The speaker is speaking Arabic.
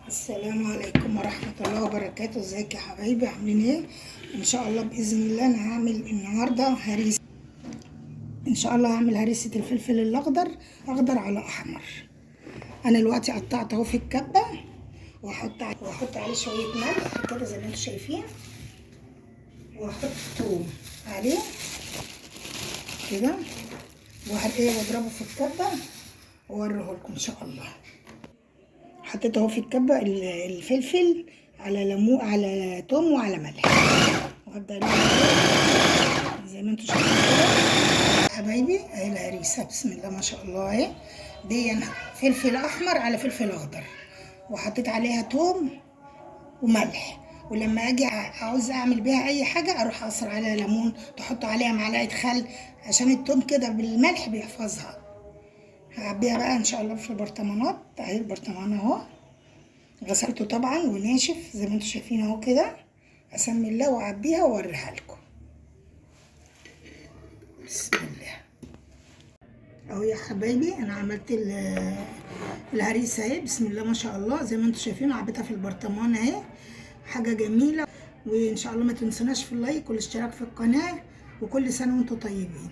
السلام عليكم ورحمة الله وبركاته. ازيك يا حبايبي، عاملين ايه؟ ان شاء الله باذن الله انا هعمل النهارده هريسه. ان شاء الله هعمل هريسه الفلفل الاخضر، اخضر على احمر. انا دلوقتي قطعت اهو في الكبه، واحط عليه شويه ملح كده زي ما انتم شايفين، واحط ثوم عليه كده، واضربه في الكبه واوريه لكم ان شاء الله. حطيت اهو في الكبه الفلفل على ليمون على توم وعلى ملح، وهبدا زي ما انتم شايفين كده حبايبي. اهي الهريسه بسم الله ما شاء الله اهي. دي فلفل احمر على فلفل اخضر، وحطيت عليها توم وملح. ولما اجي عاوز اعمل بيها اي حاجه اروح اعصر عليها ليمون، تحط عليها معلقه خل عشان التوم كده بالملح بيحفظها. هعبيها بقى ان شاء الله في البرطمانات. اهي البرطمان اهو، غسلته طبعا وناشف زي ما انتم شايفين اهو كده. اسمي الله واعبيها واوريها لكم. بسم الله اهو يا حبايبي، انا عملت الهريسه اهي بسم الله ما شاء الله زي ما انتم شايفين. عبيتها في البرطمان اهي، حاجه جميله. وان شاء الله ما تنسوناش في اللايك والاشتراك في القناه، وكل سنه وانتم طيبين.